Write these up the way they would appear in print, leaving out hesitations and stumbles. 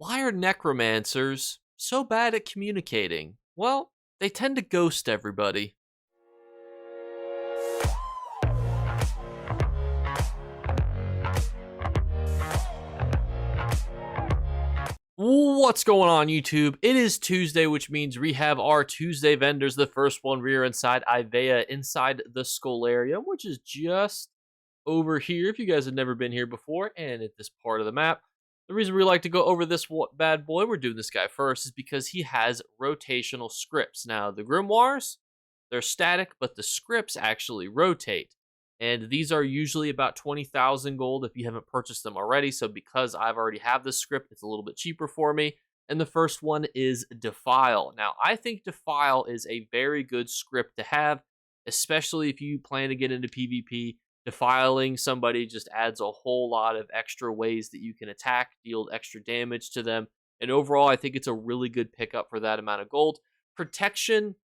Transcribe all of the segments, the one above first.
Why are necromancers so bad at communicating? Well, they tend to ghost everybody. What's going on, YouTube? It is Tuesday, which means we have our Tuesday vendors. The first one, we are inside Ivea, inside the Scholarium, which is just over here if you guys have never been here before and at this part of the map. The reason we like to go over this bad boy, we're doing this guy first, is because he has rotational scripts. Now, the grimoires, they're static, but the scripts actually rotate. And these are usually about 20,000 gold if you haven't purchased them already. So because I've already have this script, it's a little bit cheaper for me. And the first one is Defile. Now, I think Defile is a very good script to have, especially if you plan to get into PvP. Defiling somebody just adds a whole lot of extra ways that you can attack, deal extra damage to them. And overall, I think it's a really good pickup for that amount of gold. Protection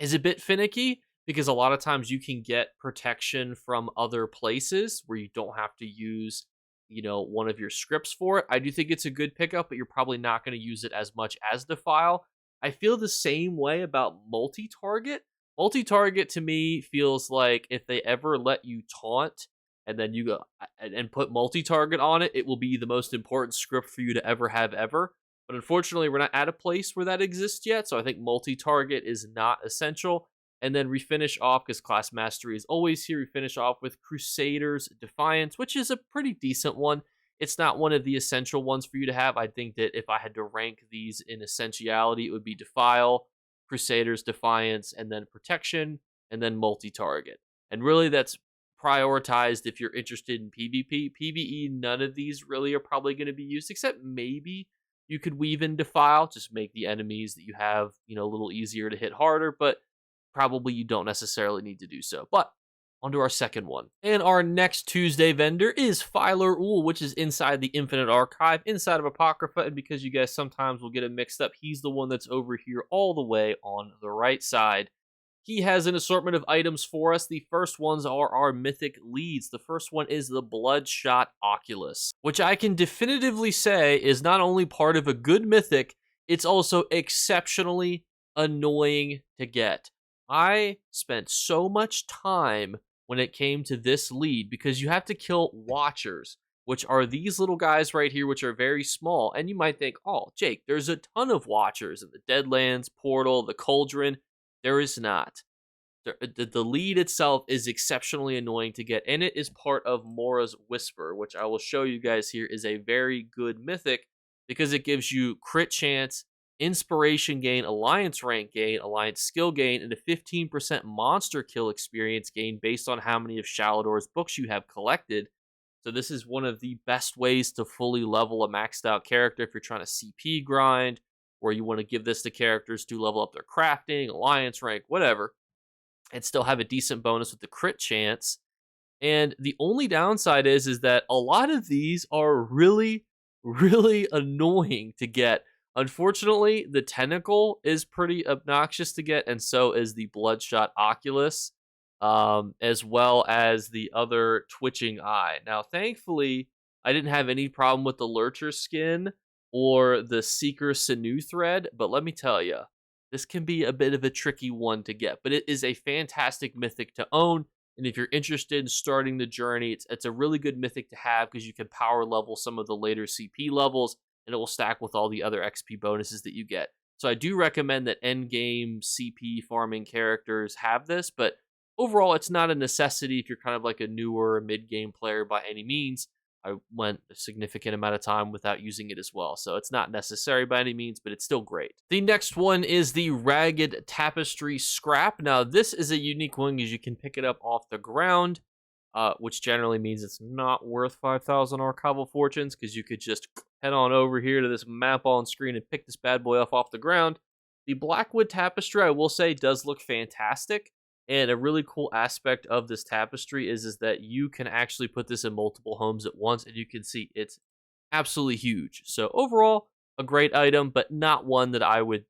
is a bit finicky because a lot of times you can get protection from other places where you don't have to use, one of your scripts for it. I do think it's a good pickup, but you're probably not going to use it as much as Defile. I feel the same way about multi-target. Multi-target to me feels like if they ever let you taunt and then you go and put multi-target on it, it will be the most important script for you to ever have ever. But unfortunately, we're not at a place where that exists yet, so I think multi-target is not essential. And then we finish off, because class mastery is always here, we finish off with Crusader's Defiance, which is a pretty decent one. It's not one of the essential ones for you to have. I think that if I had to rank these in essentiality, it would be Defile, Crusader's Defiance, and then Protection, and then multi-target. And really that's prioritized if you're interested in PvP. PvE, none of these really are probably going to be used, except maybe you could weave in Defile, just make the enemies that you have, a little easier to hit harder, but probably you don't necessarily need to do so. But onto our second one. And our next Tuesday vendor is Filer Ul, which is inside the Infinite Archive, inside of Apocrypha. And because you guys sometimes will get it mixed up, he's the one that's over here all the way on the right side. He has an assortment of items for us. The first ones are our Mythic leads. The first one is the Bloodshot Oculus, which I can definitively say is not only part of a good Mythic, it's also exceptionally annoying to get. I spent so much time when it came to this lead because you have to kill Watchers, which are these little guys right here, which are very small. And you might think, oh, Jake, there's a ton of Watchers in the Deadlands, Portal, the Cauldron. There is not. The lead itself is exceptionally annoying to get, and it is part of Mora's Whisper, which I will show you guys here is a very good Mythic because it gives you crit chance, inspiration gain, alliance rank gain, alliance skill gain, and a 15% monster kill experience gain based on how many of Shalador's books you have collected. So this is one of the best ways to fully level a maxed out character if you're trying to CP grind, or you want to give this to characters to level up their crafting, alliance rank, whatever, and still have a decent bonus with the crit chance. And the only downside is that a lot of these are really, really annoying to get. Unfortunately, the Tentacle is pretty obnoxious to get, and so is the Bloodshot Oculus, as well as the other Twitching Eye. Now, thankfully, I didn't have any problem with the Lurcher skin or the Seeker Sinew thread, but let me tell you, this can be a bit of a tricky one to get, but it is a fantastic Mythic to own, and if you're interested in starting the journey, it's a really good Mythic to have because you can power level some of the later CP levels, and it will stack with all the other XP bonuses that you get. So I do recommend that endgame CP farming characters have this, but overall, it's not a necessity if you're kind of like a newer mid-game player by any means. I went a significant amount of time without using it as well, so it's not necessary by any means, but it's still great. The next one is the Ragged Tapestry Scrap. Now, this is a unique one because you can pick it up off the ground, which generally means it's not worth 5,000 Archival Fortunes because you could just head on over here to this map on screen and pick this bad boy off the ground. The Blackwood Tapestry, I will say, does look fantastic. And a really cool aspect of this tapestry is that you can actually put this in multiple homes at once, and you can see it's absolutely huge. So overall, a great item, but not one that I would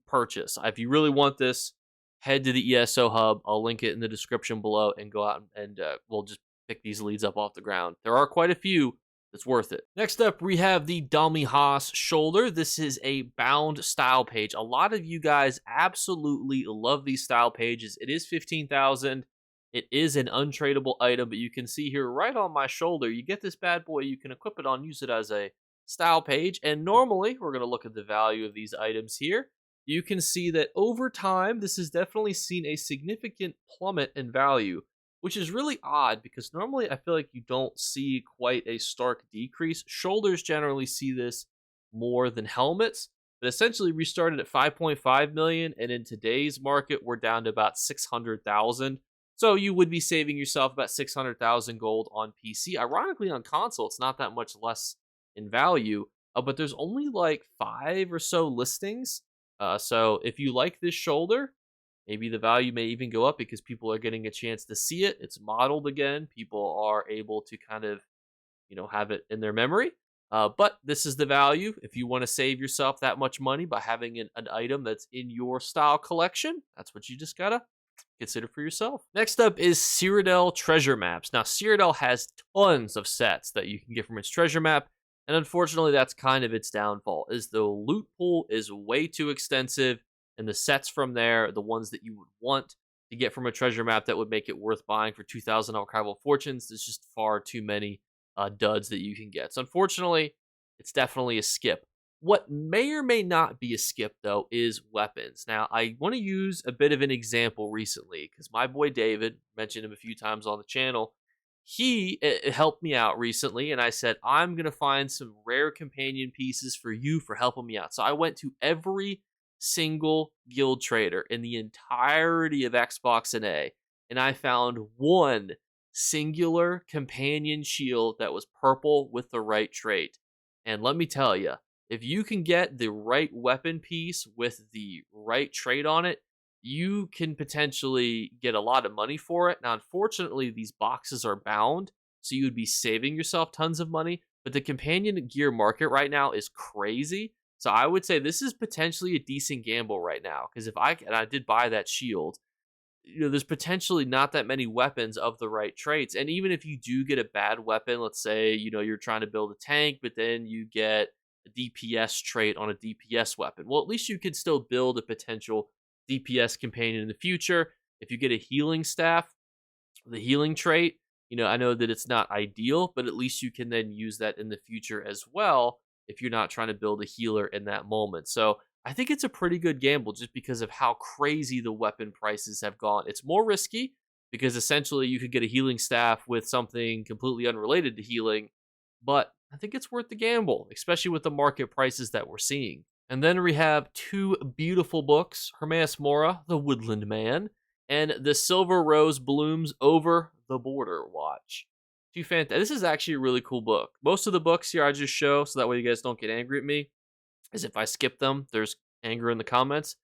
purchase. If you really want this, head to the ESO hub. I'll link it in the description below and go out and we'll just pick these leads up off the ground. There are quite a few, It's worth it. Next up, we have the Dummy Haas shoulder. This is a bound style page. A lot of you guys absolutely love these style pages. It is 15,000. It is an untradeable item, but you can see here right on my shoulder, you get this bad boy, you can equip it on, use it as a style page. And normally, we're going to look at the value of these items here. You can see that over time, this has definitely seen a significant plummet in value, which is really odd because normally I feel like you don't see quite a stark decrease. Shoulders generally see this more than helmets, but essentially we started at 5.5 million, and in today's market, we're down to about 600,000. So you would be saving yourself about 600,000 gold on PC. Ironically, on console, it's not that much less in value, but there's only like 5 or so listings. So if you like this shoulder, maybe the value may even go up because people are getting a chance to see it. It's modeled again. People are able to kind of, have it in their memory. But this is the value. If you want to save yourself that much money by having an item that's in your style collection, that's what you just gotta consider for yourself. Next up is Cyrodiil treasure maps. Now, Cyrodiil has tons of sets that you can get from its treasure map, and unfortunately, that's kind of its downfall, is the loot pool is way too extensive, and the sets from there, the ones that you would want to get from a treasure map that would make it worth buying for 2,000 archival fortunes, there's just far too many duds that you can get. So unfortunately, it's definitely a skip. What may or may not be a skip, though, is weapons. Now, I want to use a bit of an example recently because my boy David, mentioned him a few times on the channel, he helped me out recently, and I said, I'm going to find some rare companion pieces for you for helping me out. So I went to every single guild trader in the entirety of Xbox and I found one singular companion shield that was purple with the right trait. And let me tell you, if you can get the right weapon piece with the right trait on it, you can potentially get a lot of money for it. Now, unfortunately, these boxes are bound, so you would be saving yourself tons of money. But the companion gear market right now is crazy. So I would say this is potentially a decent gamble right now. Because and I did buy that shield, there's potentially not that many weapons of the right traits. And even if you do get a bad weapon, let's say, you're trying to build a tank, but then you get a DPS trait on a DPS weapon. Well, at least you could still build a potential DPS companion in the future. If you get a healing staff, the healing trait, I know that it's not ideal, but at least you can then use that in the future as well if you're not trying to build a healer in that moment. So I think it's a pretty good gamble just because of how crazy the weapon prices have gone. It's more risky because essentially you could get a healing staff with something completely unrelated to healing, but I think it's worth the gamble, especially with the market prices that we're seeing. And then we have 2 beautiful books, Hermaeus Mora, The Woodland Man, and The Silver Rose Blooms Over the Border Watch. This is actually a really cool book. Most of the books here I just show so that way you guys don't get angry at me, as if I skip them, there's anger in the comments.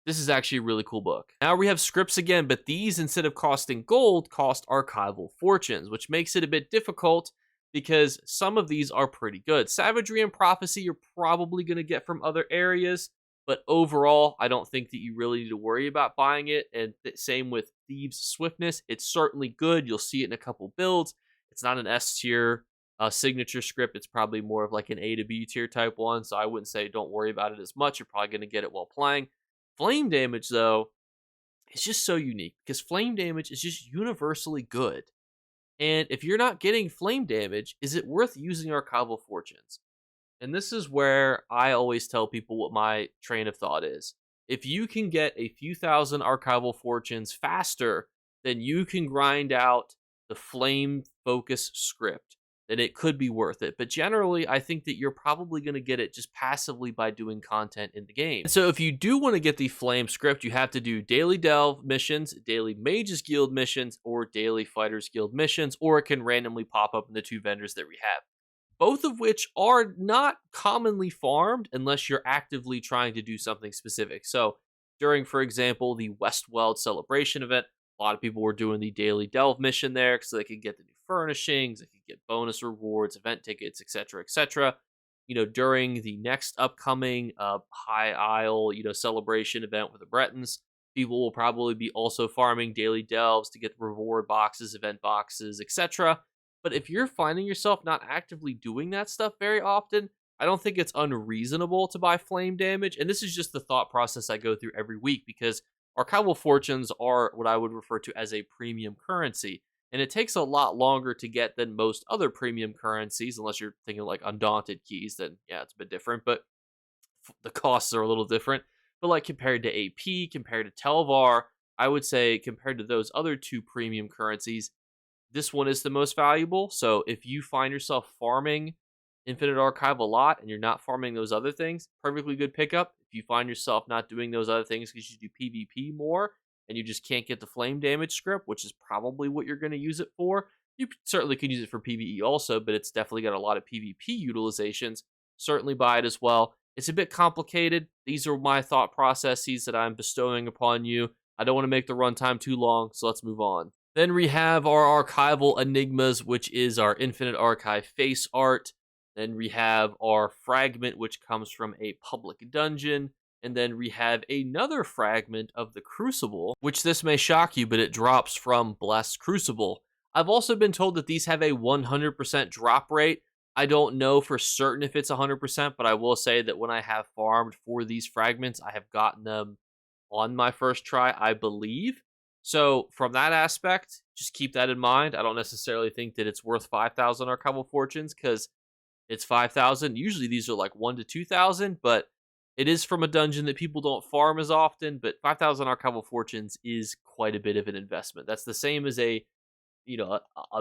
This is actually a really cool book. Now we have scripts again, but these, instead of costing gold, cost archival fortunes, which makes it a bit difficult because some of these are pretty good. Savagery and Prophecy you're probably going to get from other areas, but overall, I don't think that you really need to worry about buying it. And same with Thieves' Swiftness. It's certainly good. You'll see it in a couple builds. It's not an S tier signature script. It's probably more of like an A to B tier type one, so I wouldn't say don't worry about it as much. You're probably going to get it while playing. Flame damage, though, is just so unique because flame damage is just universally good. And if you're not getting flame damage, is it worth using archival fortunes? And this is where I always tell people what my train of thought is. If you can get a few thousand archival fortunes faster than you can grind out the flame focus script, then it could be worth it. But generally, I think that you're probably going to get it just passively by doing content in the game. And so if you do want to get the flame script, you have to do daily delve missions, daily mages guild missions, or daily fighters guild missions, or it can randomly pop up in the 2 vendors that we have. Both of which are not commonly farmed unless you're actively trying to do something specific. So during, for example, the Westweld celebration event, a lot of people were doing the daily delve mission there so they could get the new furnishings, they could get bonus rewards, event tickets, etc., etc. During the next upcoming High Isle, celebration event with the Bretons, people will probably be also farming daily delves to get the reward boxes, event boxes, etc. But if you're finding yourself not actively doing that stuff very often, I don't think it's unreasonable to buy flame damage. And this is just the thought process I go through every week because archival fortunes are what I would refer to as a premium currency. And it takes a lot longer to get than most other premium currencies, unless you're thinking like undaunted keys, then yeah, it's a bit different. But the costs are a little different. But like compared to AP, compared to Telvar, I would say compared to those other two premium currencies, this one is the most valuable. So if you find yourself farming Infinite Archive a lot and you're not farming those other things, perfectly good pickup. If you find yourself not doing those other things because you do PvP more and you just can't get the flame damage script, which is probably what you're going to use it for, you certainly can use it for PvE also, but it's definitely got a lot of PvP utilizations. Certainly buy it as well. It's a bit complicated. These are my thought processes that I'm bestowing upon you. I don't want to make the runtime too long, so let's move on. Then we have our archival enigmas, which is our Infinite Archive face art. Then we have our fragment, which comes from a public dungeon. And then we have another fragment of the Crucible, which this may shock you, but it drops from Blessed Crucible. I've also been told that these have a 100% drop rate. I don't know for certain if it's 100%, but I will say that when I have farmed for these fragments, I have gotten them on my first try, I believe. So from that aspect, just keep that in mind. I don't necessarily think that it's worth 5,000 archival fortunes because it's 5,000. Usually these are like 1 to 2,000, but it is from a dungeon that people don't farm as often. But 5,000 archival fortunes is quite a bit of an investment. That's the same as a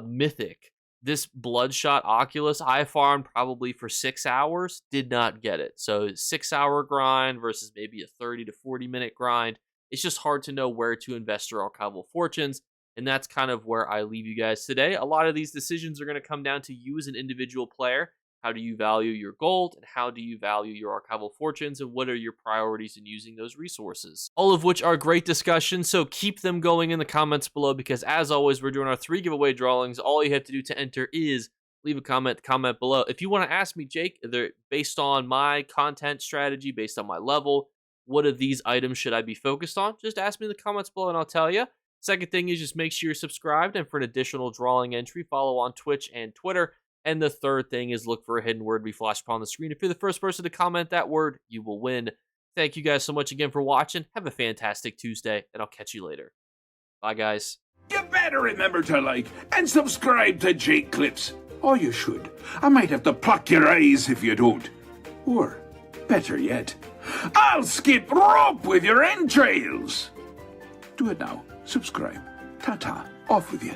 mythic. This Bloodshot Oculus I farmed probably for 6 hours, did not get it. So 6-hour grind versus maybe a 30 to 40 minute grind. It's just hard to know where to invest your archival fortunes. And that's kind of where I leave you guys today. A lot of these decisions are going to come down to you as an individual player. How do you value your gold, and how do you value your archival fortunes, and what are your priorities in using those resources? All of which are great discussions, so keep them going in the comments below, because as always, we're doing our 3 giveaway drawings. All you have to do to enter is leave a comment below. If you want to ask me, Jake, based on my content strategy, based on my level, what of these items should I be focused on? Just ask me in the comments below and I'll tell you. Second thing is just make sure you're subscribed, and for an additional drawing entry, follow on Twitch and Twitter. And the third thing is look for a hidden word to be flashed upon the screen. If you're the first person to comment that word, you will win. Thank you guys so much again for watching. Have a fantastic Tuesday, and I'll catch you later. Bye, guys. You better remember to like and subscribe to Jakeclips. Or you should. I might have to pluck your eyes if you don't. Or, better yet, I'll skip rope with your entrails. Do it now. Subscribe. Ta-ta. Off with you.